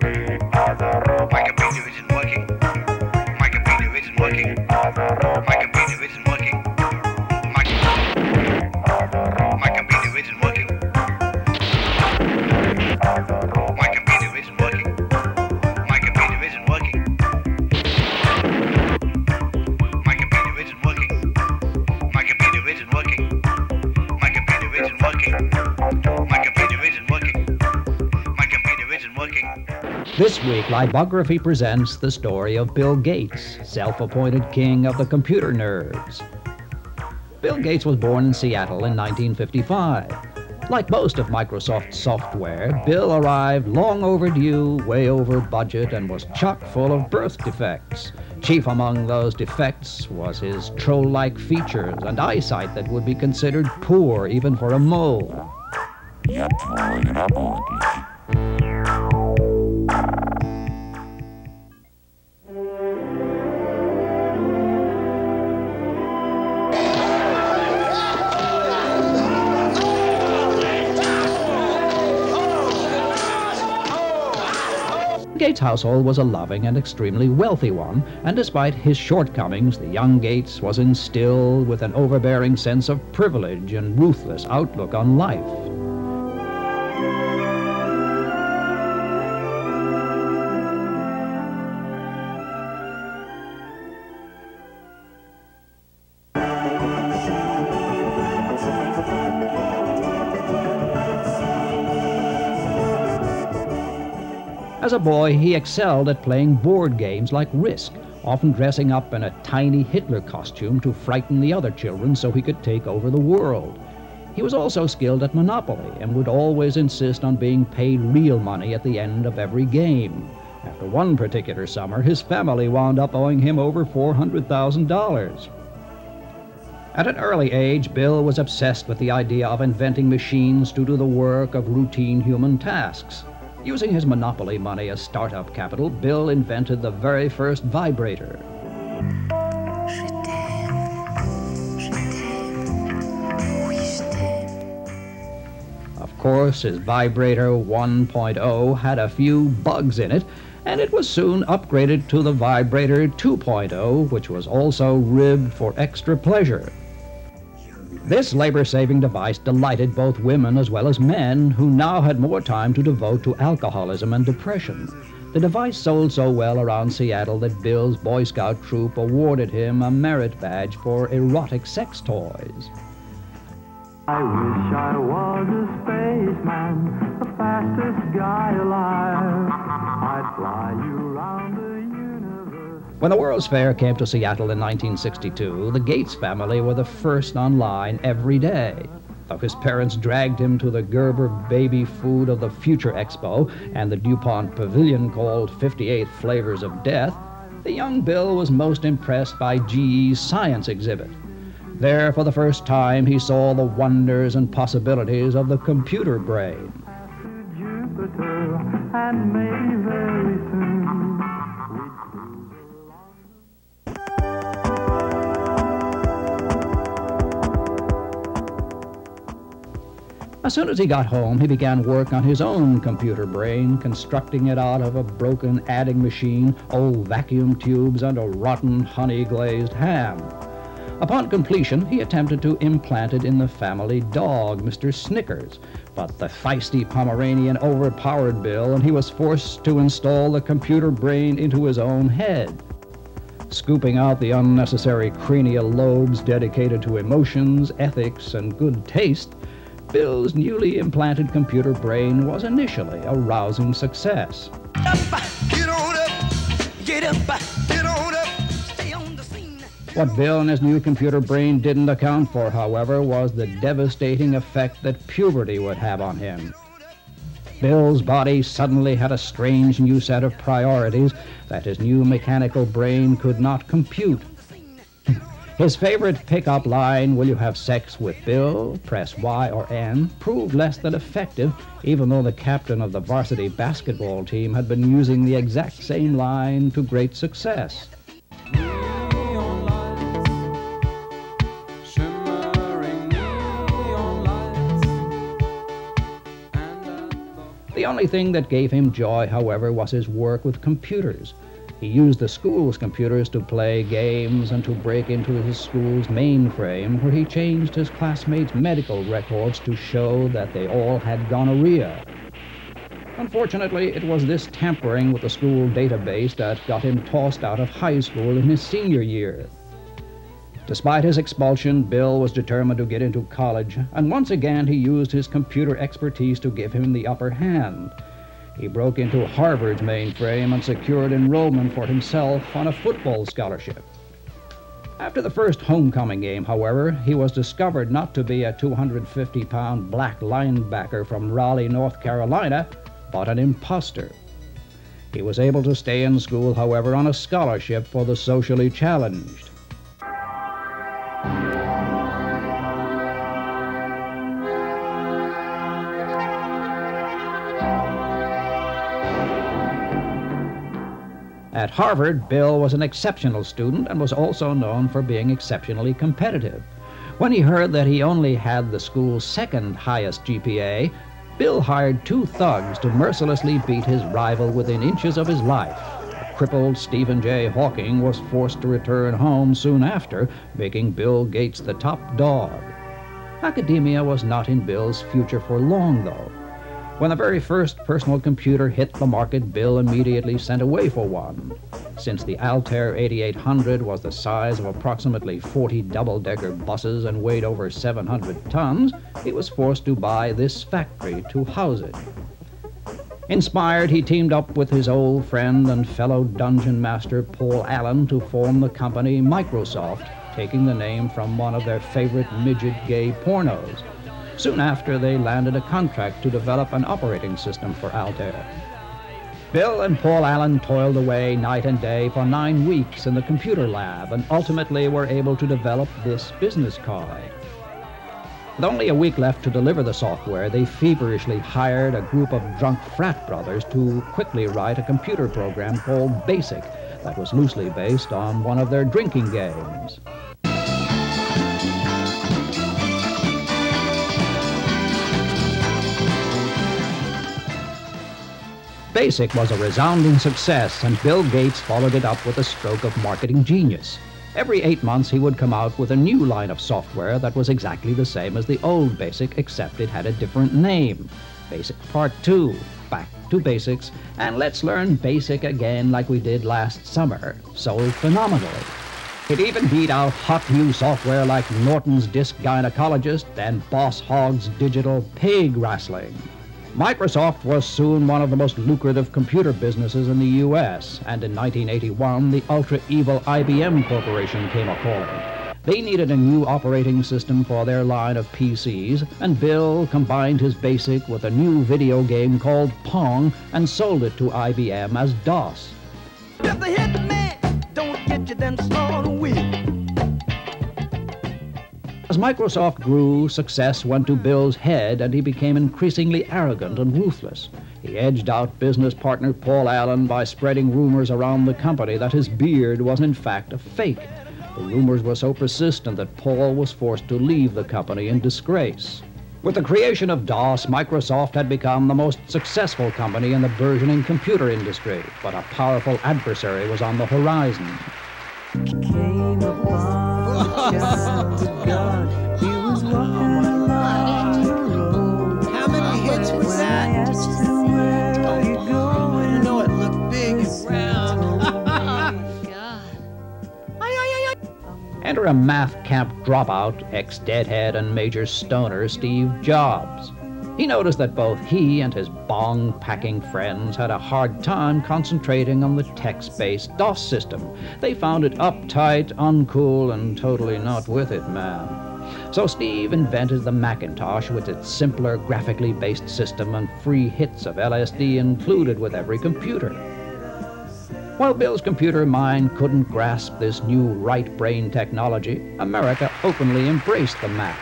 My computer isn't working. My computer isn't working. My computer isn't working. My computer isn't working. My computer isn't working. My computer isn't working. My computer isn't working. My computer isn't working. My computer isn't working. My computer isn't working. My computer isn't working. This week, Liebography presents the story of Bill Gates, self-appointed king of the computer nerds. Bill Gates was born in Seattle in 1955. Like most of Microsoft's software, Bill arrived long overdue, way over budget, and was chock full of birth defects. Chief among those defects was his troll-like features and eyesight that would be considered poor even for a mole. Gates' household was a loving and extremely wealthy one, and despite his shortcomings, the young Gates was instilled with an overbearing sense of privilege and ruthless outlook on life. As a boy, he excelled at playing board games like Risk, often dressing up in a tiny Hitler costume to frighten the other children so he could take over the world. He was also skilled at Monopoly and would always insist on being paid real money at the end of every game. After one particular summer, his family wound up owing him over $400,000. At an early age, Bill was obsessed with the idea of inventing machines to do the work of routine human tasks. Using his Monopoly money as startup capital, Bill invented the very first vibrator. Of course, his vibrator 1.0 had a few bugs in it, and it was soon upgraded to the vibrator 2.0, which was also ribbed for extra pleasure. This labor-saving device delighted both women as well as men, who now had more time to devote to alcoholism and depression. The device sold so well around Seattle that Bill's Boy Scout troop awarded him a merit badge for erotic sex toys. I wish I was a spaceman, the fastest guy alive. I'd fly you around the universe. When the World's Fair came to Seattle in 1962, the Gates family were the first online every day. Though his parents dragged him to the Gerber Baby Food of the Future Expo and the DuPont Pavilion called 58 Flavors of Death, the young Bill was most impressed by GE's science exhibit. There, for the first time, he saw the wonders and possibilities of the computer brain. To Jupiter, and maybe very soon. As soon as he got home, he began work on his own computer brain, constructing it out of a broken adding machine, old vacuum tubes, and a rotten honey-glazed ham. Upon completion, he attempted to implant it in the family dog, Mr. Snickers, but the feisty Pomeranian overpowered Bill, and he was forced to install the computer brain into his own head. Scooping out the unnecessary cranial lobes dedicated to emotions, ethics, and good taste, Bill's newly implanted computer brain was initially a rousing success. Get on up, get up, get on up, stay on the scene. What Bill and his new computer brain didn't account for, however, was the devastating effect that puberty would have on him. Bill's body suddenly had a strange new set of priorities that his new mechanical brain could not compute. His favorite pickup line, "Will you have sex with Bill? Press Y or N," proved less than effective, even though the captain of the varsity basketball team had been using the exact same line to great success. The only thing that gave him joy, however, was his work with computers. He used the school's computers to play games and to break into his school's mainframe, where he changed his classmates' medical records to show that they all had gonorrhea. Unfortunately, it was this tampering with the school database that got him tossed out of high school in his senior year. Despite his expulsion, Bill was determined to get into college, and once again he used his computer expertise to give him the upper hand. He broke into Harvard's mainframe and secured enrollment for himself on a football scholarship. After the first homecoming game, however, he was discovered not to be a 250-pound black linebacker from Raleigh, North Carolina, but an imposter. He was able to stay in school, however, on a scholarship for the socially challenged. At Harvard, Bill was an exceptional student and was also known for being exceptionally competitive. When he heard that he only had the school's second highest GPA, Bill hired 2 thugs to mercilessly beat his rival within inches of his life. The crippled Stephen J. Hawking was forced to return home soon after, making Bill Gates the top dog. Academia was not in Bill's future for long, though. When the very first personal computer hit the market, Bill immediately sent away for one. Since the Altair 8800 was the size of approximately 40 double-decker buses and weighed over 700 tons, he was forced to buy this factory to house it. Inspired, he teamed up with his old friend and fellow dungeon master Paul Allen to form the company Microsoft, taking the name from one of their favorite midget gay pornos. Soon after, they landed a contract to develop an operating system for Altair. Bill and Paul Allen toiled away night and day for 9 weeks in the computer lab and ultimately were able to develop this business card. With only a week left to deliver the software, they feverishly hired a group of drunk frat brothers to quickly write a computer program called BASIC that was loosely based on one of their drinking games. BASIC was a resounding success, and Bill Gates followed it up with a stroke of marketing genius. Every 8 months, he would come out with a new line of software that was exactly the same as the old BASIC, except it had a different name. BASIC Part 2, Back to Basics, and let's learn BASIC again like we did last summer. Sold phenomenally. It even beat out hot new software like Norton's Disc Gynecologist and Boss Hogg's Digital Pig Wrestling. Microsoft was soon one of the most lucrative computer businesses in the U.S., and in 1981, the ultra-evil IBM Corporation came a-calling. They needed a new operating system for their line of PCs, and Bill combined his BASIC with a new video game called Pong and sold it to IBM as DOS. If the hitman don't get you, then Slaughter will. As Microsoft grew, success went to Bill's head, and he became increasingly arrogant and ruthless. He edged out business partner Paul Allen by spreading rumors around the company that his beard was in fact a fake. The rumors were so persistent that Paul was forced to leave the company in disgrace. With the creation of DOS, Microsoft had become the most successful company in the burgeoning computer industry, but a powerful adversary was on the horizon. Came upon a child of God. He was walking along the road. How many hits was When I that? asked him, where are you going? You know it looked big and round. Enter a math camp dropout, ex-deadhead and major stoner Steve Jobs. He noticed that both he and his bong-packing friends had a hard time concentrating on the text-based DOS system. They found it uptight, uncool, and totally not with it, man. So Steve invented the Macintosh with its simpler, graphically based system and free hits of LSD included with every computer. While Bill's computer mind couldn't grasp this new right-brain technology, America openly embraced the Mac.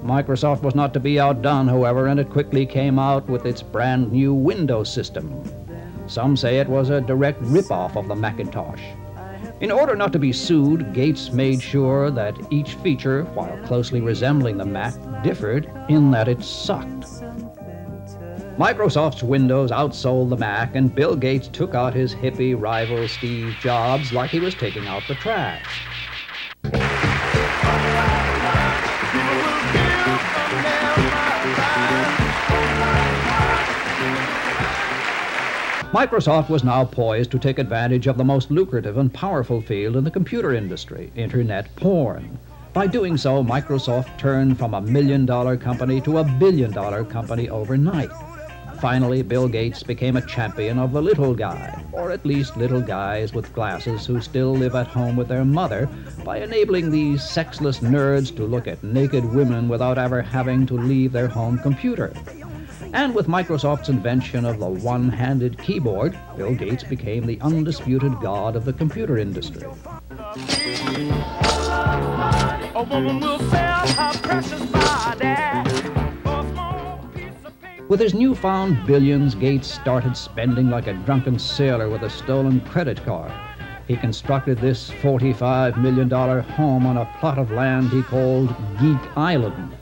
Microsoft was not to be outdone, however, and it quickly came out with its brand new Windows system. Some say it was a direct rip-off of the Macintosh. In order not to be sued, Gates made sure that each feature, while closely resembling the Mac, differed in that it sucked. Microsoft's Windows outsold the Mac, and Bill Gates took out his hippie rival Steve Jobs like he was taking out the trash. Microsoft was now poised to take advantage of the most lucrative and powerful field in the computer industry, internet porn. By doing so, Microsoft turned from $1 million company to $1 billion company overnight. Finally, Bill Gates became a champion of the little guy, or at least little guys with glasses who still live at home with their mother, by enabling these sexless nerds to look at naked women without ever having to leave their home computer. And with Microsoft's invention of the one-handed keyboard, Bill Gates became the undisputed god of the computer industry. A woman will sell her precious body. With his newfound billions, Gates started spending like a drunken sailor with a stolen credit card. He constructed this $45 million home on a plot of land he called Geek Island.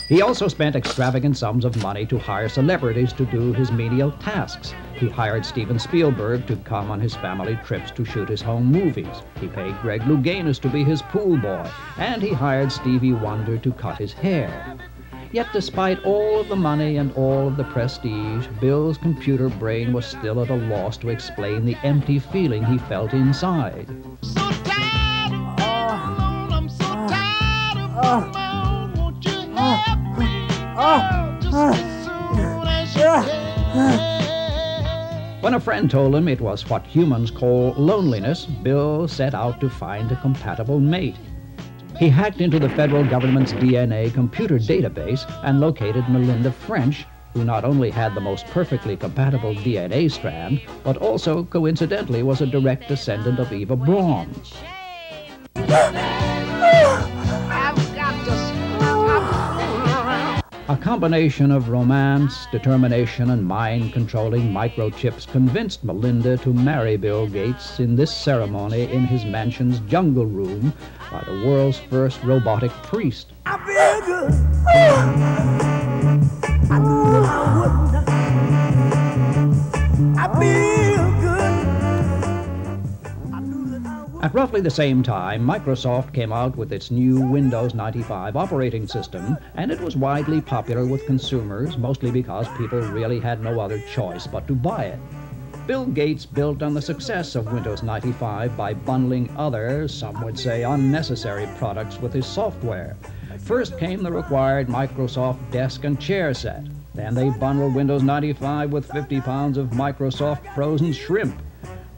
He also spent extravagant sums of money to hire celebrities to do his menial tasks. He hired Steven Spielberg to come on his family trips to shoot his home movies. He paid Greg Louganis to be his pool boy, and he hired Stevie Wonder to cut his hair. Yet despite all of the money and all of the prestige, Bill's computer brain was still at a loss to explain the empty feeling he felt inside. So tired of being alone, I'm so tired of being alone. Won't you help me? Just as soon as you can. When a friend told him it was what humans call loneliness, Bill set out to find a compatible mate. He hacked into the federal government's DNA computer database and located Melinda French, who not only had the most perfectly compatible DNA strand, but also, coincidentally, was a direct descendant of Eva Braun. I've got to stop fooling around. A combination of romance, determination, and mind-controlling microchips convinced Melinda to marry Bill Gates in this ceremony in his mansion's jungle room by the world's first robotic priest. I feel good. I knew I wouldn't. I feel good. I knew that I would. At roughly the same time, Microsoft came out with its new Windows 95 operating system, and it was widely popular with consumers, mostly because people really had no other choice but to buy it. Bill Gates built on the success of Windows 95 by bundling other, some would say unnecessary products with his software. First came the required Microsoft desk and chair set. Then they bundled Windows 95 with 50 pounds of Microsoft frozen shrimp.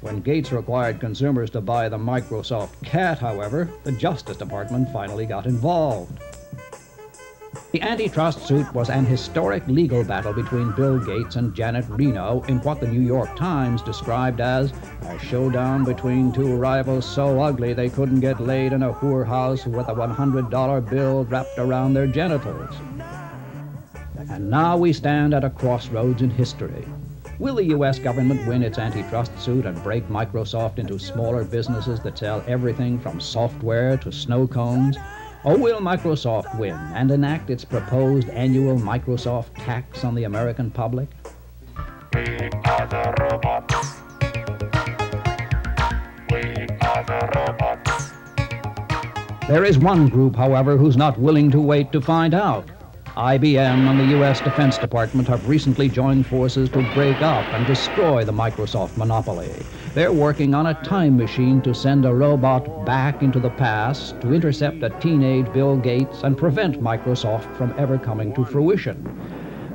When Gates required consumers to buy the Microsoft cat, however, the Justice Department finally got involved. The antitrust suit was an historic legal battle between Bill Gates and Janet Reno in what the New York Times described as a showdown between two rivals so ugly they couldn't get laid in a whorehouse with a $100 bill wrapped around their genitals. And now we stand at a crossroads in history. Will the U.S. government win its antitrust suit and break Microsoft into smaller businesses that sell everything from software to snow cones? Or will Microsoft win and enact its proposed annual Microsoft tax on the American public? We are the robots. We are the robots. There is one group, however, who's not willing to wait to find out. IBM and the U.S. Defense Department have recently joined forces to break up and destroy the Microsoft monopoly. They're working on a time machine to send a robot back into the past to intercept a teenage Bill Gates and prevent Microsoft from ever coming to fruition.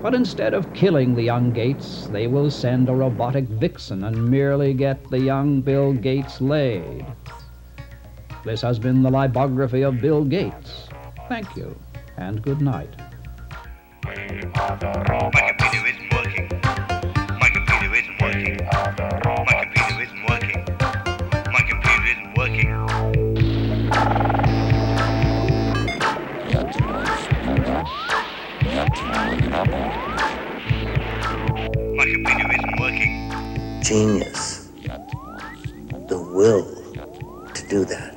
But instead of killing the young Gates, they will send a robotic vixen and merely get the young Bill Gates laid. This has been the Liebography of Bill Gates. Thank you, and good night. My computer isn't working. My computer isn't working. My computer isn't working. My computer isn't working. My computer isn't working. Genius. The will to do that.